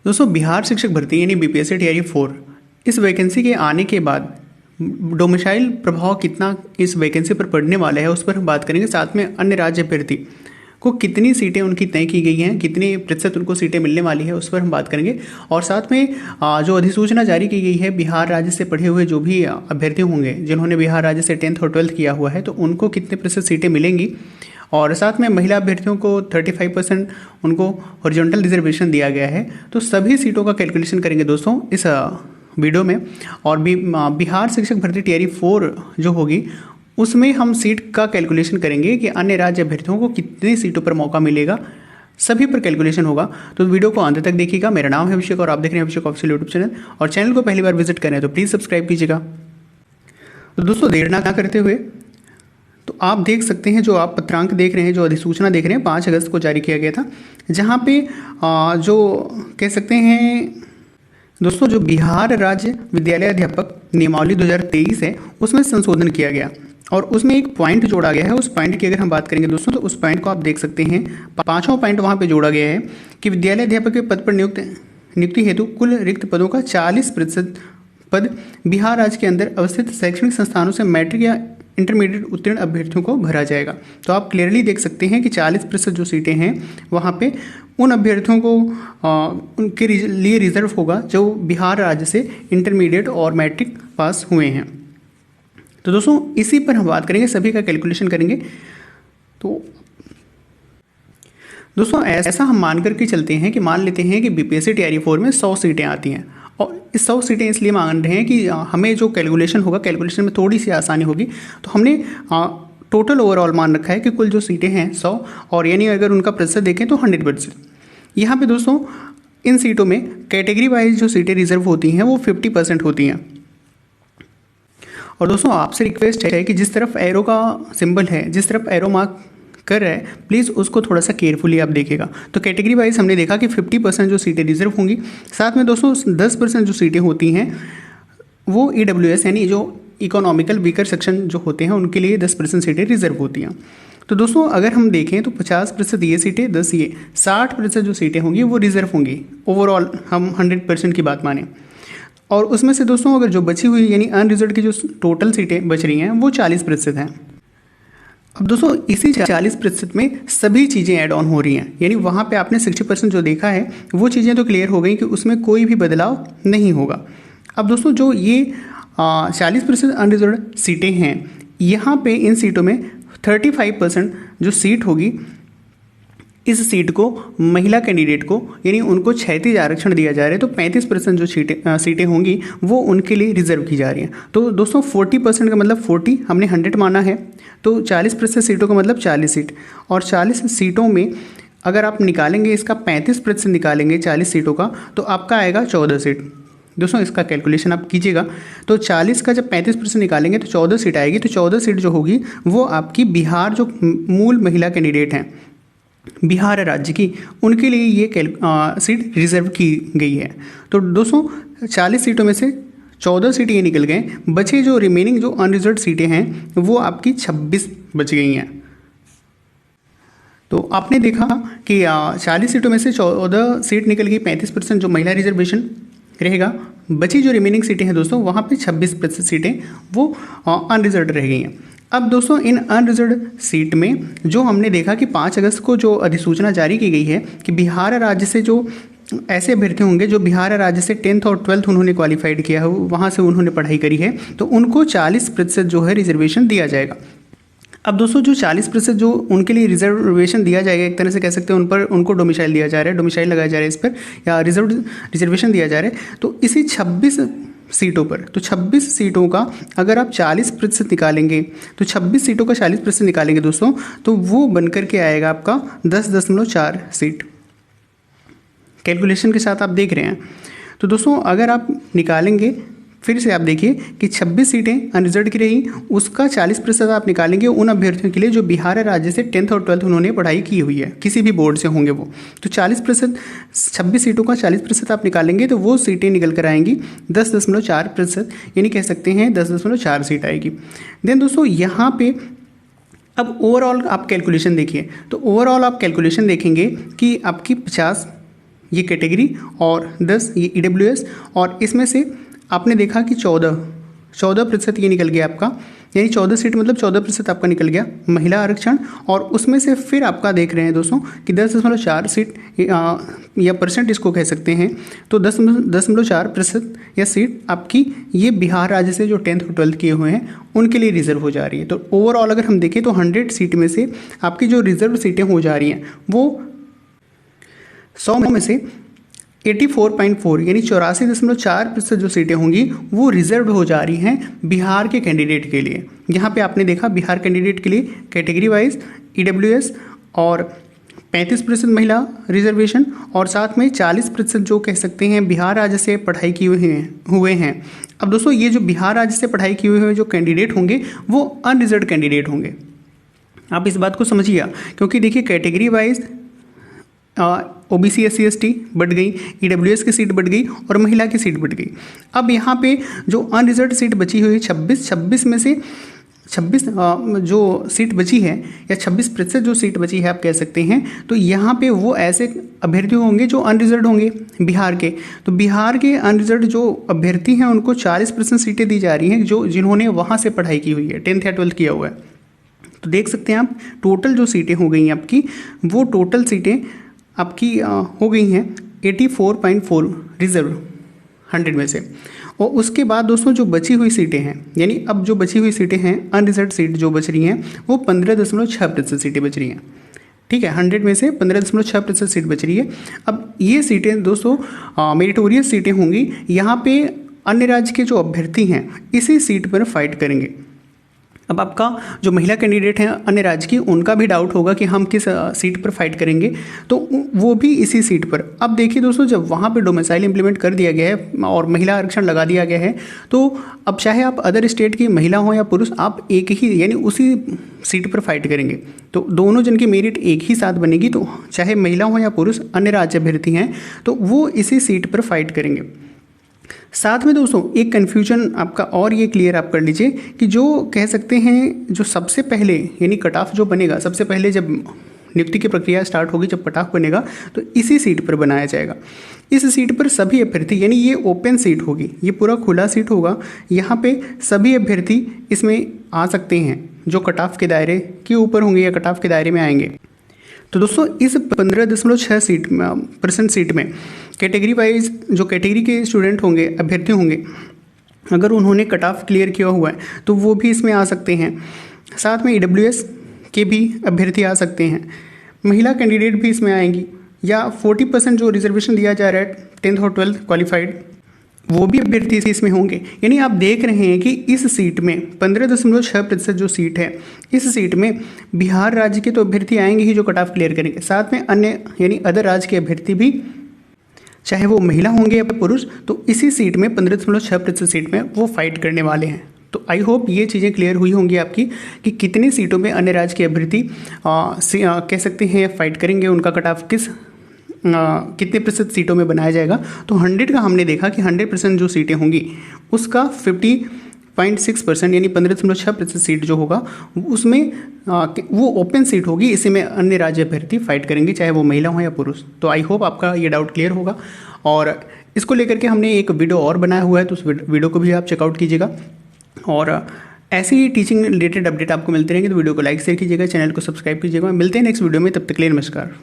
दोस्तों बिहार शिक्षक भर्ती यानी बीपीएससी टीआरई 4 इस वैकेंसी के आने के बाद डोमिसाइल प्रभाव कितना इस वैकेंसी पर पड़ने वाला है उस पर हम बात करेंगे। साथ में अन्य राज्य अभ्यर्थी को कितनी सीटें उनकी तय की गई हैं, कितनी प्रतिशत उनको सीटें मिलने वाली है उस पर हम बात करेंगे। और साथ में जो अधिसूचना जारी की गई है बिहार राज्य से पढ़े हुए जो भी अभ्यर्थी होंगे जिन्होंने बिहार राज्य से 10th और 12th किया हुआ है तो उनको कितने प्रतिशत सीटें मिलेंगी। और साथ में महिला अभ्यर्थियों को 35% उनको हॉरिजॉन्टल रिजर्वेशन दिया गया है। तो सभी सीटों का कैलकुलेशन करेंगे दोस्तों इस वीडियो में। और बिहार शिक्षक भर्ती टीआरई 4 जो होगी उसमें हम सीट का कैलकुलेशन करेंगे कि अन्य राज्य अभ्यर्थियों को कितनी सीटों पर मौका मिलेगा, सभी पर कैलकुलेशन होगा। तो वीडियो को अंत तक देखिएगा। मेरा नाम है अभिषेक और आप देख रहे हैं अभिषेक ऑफिशियल यूट्यूब चैनल। और चैनल को पहली बार विजिट करें तो प्लीज़ सब्सक्राइब कीजिएगा। तो दोस्तों देर ना करते हुए तो आप देख सकते हैं जो आप पत्रांक देख रहे हैं, जो अधिसूचना देख रहे हैं 5 अगस्त को जारी किया गया था, जहां पे जो कह सकते हैं दोस्तों जो बिहार राज्य विद्यालय अध्यापक नियमावली 2023 है उसमें संशोधन किया गया और उसमें एक पॉइंट जोड़ा गया है। उस पॉइंट की अगर हम बात करेंगे दोस्तों तो उस पॉइंट को आप देख सकते हैं। 5वां पॉइंट वहाँ पे जोड़ा गया है कि विद्यालय अध्यापक के पद पर नियुक्ति हेतु कुल रिक्त पदों का 40% पद बिहार राज्य के अंदर अवस्थित शैक्षणिक संस्थानों से मैट्रिक या इंटरमीडिएट उत्तीर्ण अभ्यर्थियों को भरा जाएगा। तो आप क्लियरली देख सकते हैं कि 40% जो सीटें हैं वहाँ पे उन अभ्यर्थियों को उनके लिए रिजर्व होगा जो बिहार राज्य से इंटरमीडिएट और मैट्रिक पास हुए हैं। तो दोस्तों इसी पर हम बात करेंगे, सभी का कैलकुलेशन करेंगे। तो दोस्तों ऐसा हम मान करके चलते हैं कि मान लेते हैं कि बीपीएससी टीआरई 4 में 100 सीटें आती हैं और इस 100 सीटें इसलिए मान रहे हैं कि हमें जो कैलकुलेशन होगा कैलकुलेशन में थोड़ी सी आसानी होगी। तो हमने टोटल ओवरऑल मान रखा है कि कुल जो सीटें हैं 100 और यानी अगर उनका प्रतिशत देखें तो 100%। यहाँ पे दोस्तों इन सीटों में कैटेगरी वाइज जो सीटें रिजर्व होती हैं वो 50% होती हैं। और दोस्तों आपसे रिक्वेस्ट है कि जिस तरफ एरो का सिंबल है, जिस तरफ एरो मार्क कर रहा है, प्लीज़ उसको थोड़ा सा केयरफुली आप देखिएगा। तो कैटेगरी वाइज हमने देखा कि 50% जो सीटें रिजर्व होंगी। साथ में दोस्तों 10% जो सीटें होती हैं वो EWS यानी जो इकोनॉमिकल वीकर सेक्शन जो होते हैं उनके लिए 10% सीटें रिजर्व होती हैं। तो दोस्तों अगर हम देखें तो 50% ये सीटें, 10 ये 60% जो सीटें होंगी वो रिजर्व होंगी। ओवरऑल हम 100% की बात माने और उसमें से दोस्तों अगर जो बची हुई यानी अनरिजर्व की जो टोटल सीटें बच रही हैं वो 40% हैं। अब दोस्तों इसी 40% में सभी चीज़ें ऐड ऑन हो रही हैं, यानी वहाँ पे आपने 60% जो देखा है वो चीज़ें तो क्लियर हो गई कि उसमें कोई भी बदलाव नहीं होगा। अब दोस्तों जो ये 40% अनरिजर्व सीटें हैं यहाँ पे इन सीटों में 35% जो सीट होगी इस सीट को महिला कैंडिडेट को यानी उनको क्षैतिज आरक्षण दिया जा रहा है। तो 35% जो सीटें होंगी वो उनके लिए रिजर्व की जा रही हैं। तो दोस्तों 40% का मतलब 40 हमने 100 माना है, तो 40% सीटों का मतलब 40 सीट। और 40 सीटों में अगर आप निकालेंगे इसका 35% निकालेंगे 40 सीटों का तो आपका आएगा 14 सीट। दोस्तों इसका कैलकुलेशन आप कीजिएगा। तो 40 का जब 35% निकालेंगे तो 14 सीट आएगी। तो 14 सीट जो होगी वो आपकी बिहार जो मूल महिला कैंडिडेट हैं बिहार राज्य की, उनके लिए ये सीट रिजर्व की गई है। तो दोस्तों 40 सीटों में से 14 सीटें ये निकल गए, बचे जो रिमेनिंग जो अनरिजर्व सीटें हैं वो आपकी 26 बच गई हैं। तो आपने देखा कि 40 सीटों में से 14 सीट निकल गई, 35% जो महिला रिजर्वेशन रहेगा। बची जो रिमेनिंग सीटें हैं दोस्तों वहाँ पे 26% सीटें वो अनरिजर्व रह गई हैं। अब दोस्तों इन अनरिजर्व सीट में जो हमने देखा कि 5 अगस्त को जो अधिसूचना जारी की गई है कि बिहार राज्य से जो ऐसे अभ्यर्थी होंगे जो बिहार राज्य से 10th और 12th उन्होंने क्वालिफाइड किया है, वहाँ से उन्होंने पढ़ाई करी है, तो उनको 40% जो है रिजर्वेशन दिया जाएगा। अब दोस्तों जो 40% जो उनके लिए रिजर्वेशन दिया जाएगा, एक तरह से कह सकते हैं उन पर उनको डोमिसाइल दिया जा रहा है, डोमिसाइल लगाया जा रहा है इस पर, या रिजर्वेशन दिया जा रहा है। तो इसी 26 सीटों पर, तो 26 सीटों का अगर आप 40% निकालेंगे तो 26 सीटों का 40% निकालेंगे दोस्तों तो वो बनकर के आएगा आपका 10.4 सीट। कैलकुलेशन के साथ आप देख रहे हैं। तो दोस्तों अगर आप निकालेंगे फिर से आप देखिए कि 26 सीटें अनरिजर्व की रही, उसका 40% आप निकालेंगे उन अभ्यर्थियों के लिए जो बिहार राज्य से 10th और 12th उन्होंने पढ़ाई की हुई है, किसी भी बोर्ड से होंगे वो। तो 40%, 26 सीटों का 40% आप निकालेंगे तो वो सीटें निकल कर आएंगी 10.4%, यानी कह सकते हैं 10.4 सीट आएगी। देन दोस्तों यहाँ पे अब ओवरऑल आप कैलकुलेशन देखिए। तो ओवरऑल आप कैलकुलेशन देखेंगे कि आपकी 50 ये कैटेगरी और 10 ये EWS। और इसमें से आपने देखा कि 14% ये निकल गया आपका, यानी 14 सीट मतलब 14% आपका निकल गया महिला आरक्षण। और उसमें से फिर आपका देख रहे हैं दोस्तों कि 10.4 सीट या परसेंट इसको कह सकते हैं, तो 10.4% या सीट आपकी ये बिहार राज्य से जो 10th और 12th किए हुए हैं उनके लिए रिजर्व हो जा रही है। तो ओवरऑल अगर हम देखें तो 100 सीट में से आपकी जो रिजर्व सीटें हो जा रही हैं वो 100 में से 84.4 यानी 84.4% जो सीटें होंगी वो रिजर्व हो जा रही हैं बिहार के कैंडिडेट के लिए। यहाँ पे आपने देखा बिहार कैंडिडेट के लिए कैटेगरी वाइज EWS और 35% महिला रिजर्वेशन और साथ में 40% जो कह सकते हैं बिहार राज्य से पढ़ाई किए हुए हैं। अब दोस्तों ये जो बिहार राज्य से पढ़ाई किए हुए जो कैंडिडेट होंगे वो अनरिजर्व्ड कैंडिडेट होंगे। आप इस बात को समझिए, क्योंकि देखिए category wise OBC SC ST बढ़ गई, EWS की सीट बढ़ गई और महिला की सीट बढ़ गई। अब यहाँ पे जो अनरिजर्व्ड सीट बची हुई है 26 में से 26 जो सीट बची है या 26% जो सीट बची है आप कह सकते हैं, तो यहाँ पे वो ऐसे अभ्यर्थी होंगे जो अनरिजर्व्ड होंगे बिहार के। तो बिहार के अनरिजर्व्ड जो अभ्यर्थी हैं उनको 40% सीटें दी जा रही हैं जो जिन्होंने वहाँ से पढ़ाई की हुई है, 10th या 12th किया हुआ है। तो देख सकते हैं आप टोटल जो सीटें हो गई हैं आपकी, वो टोटल सीटें आपकी हो गई हैं 84.4 रिजर्व 100 में से। और उसके बाद दोस्तों जो बची हुई सीटें हैं, यानी अब जो बची हुई सीटें हैं अनरिजर्व्ड सीट जो बच रही हैं वो 15.6% सीटें बच रही हैं। ठीक है, 100 में से 15.6% सीट बच रही है। अब ये सीटें दोस्तों मेरिटोरियस सीटें होंगी। यहाँ पे अन्य राज्य के जो अभ्यर्थी हैं इसी सीट पर फाइट करेंगे। अब आपका जो महिला कैंडिडेट हैं अन्य राज्य की, उनका भी डाउट होगा कि हम किस सीट पर फाइट करेंगे, तो वो भी इसी सीट पर। अब देखिए दोस्तों जब वहाँ पे डोमिसाइल इंप्लीमेंट कर दिया गया है और महिला आरक्षण लगा दिया गया है, तो अब चाहे आप अदर स्टेट की महिला हो या पुरुष, आप एक ही यानी उसी सीट पर फाइट करेंगे। तो दोनों जन की मेरिट एक ही साथ बनेगी, तो चाहे महिला हो या पुरुष अन्य राज्य अभ्यर्थी हैं तो वो इसी सीट पर फाइट करेंगे। साथ में दोस्तों एक कन्फ्यूजन आपका और ये क्लियर आप कर लीजिए कि जो कह सकते हैं जो सबसे पहले यानी कट ऑफ जो बनेगा, सबसे पहले जब नियुक्ति की प्रक्रिया स्टार्ट होगी, जब कट ऑफ बनेगा तो इसी सीट पर बनाया जाएगा। इस सीट पर सभी अभ्यर्थी, यानी ये ओपन सीट होगी, ये पूरा खुला सीट होगा, यहाँ पे सभी अभ्यर्थी इसमें आ सकते हैं जो कट ऑफ के दायरे के ऊपर होंगे या कट ऑफ के दायरे में आएंगे। तो दोस्तों इस 15.6% सीट में कैटेगरी वाइज जो कैटेगरी के स्टूडेंट होंगे, अभ्यर्थी होंगे, अगर उन्होंने कट ऑफ क्लियर किया हुआ है तो वो भी इसमें आ सकते हैं। साथ में EWS के भी अभ्यर्थी आ सकते हैं, महिला कैंडिडेट भी इसमें आएंगी, या 40% जो रिजर्वेशन दिया जा रहा है 10th और 12th क्वालिफाइड, वो भी अभ्यर्थी इसमें होंगे। यानी आप देख रहे हैं कि इस सीट में 15.6% जो सीट है, इस सीट में बिहार राज्य के तो अभ्यर्थी आएंगे ही जो कट ऑफ क्लियर करेंगे, साथ में अन्य यानी अदर राज्य के अभ्यर्थी भी, चाहे वो महिला होंगे या पुरुष, तो इसी सीट में 15.6% सीट में वो फाइट करने वाले हैं। तो आई होप ये चीज़ें क्लियर हुई होंगी आपकी कि कितनी सीटों में अन्य राज्य के अभ्यर्थी कह सकते हैं फाइट करेंगे, उनका कट ऑफ कितने प्रतिशत सीटों में बनाया जाएगा। तो 100 का हमने देखा कि 100% जो सीटें होंगी उसका 50.6% यानी 15.6% सीट जो होगा उसमें वो ओपन सीट होगी, इसी में अन्य राज्य अभ्यर्थी फाइट करेंगे, चाहे वो महिला हो या पुरुष। तो आई होप आपका ये डाउट क्लियर होगा। और इसको लेकर के हमने एक वीडियो और बनाया हुआ है, तो उस वीडियो को भी आप चेकआउट कीजिएगा। और ऐसे ही टीचिंग रिलेटेड अपडेट आपको मिलते रहेंगे, तो वीडियो को लाइक शेयर कीजिएगा, चैनल को सब्सक्राइब कीजिएगा। मिलते हैं नेक्स्ट वीडियो में, तब तक के लिए नमस्कार।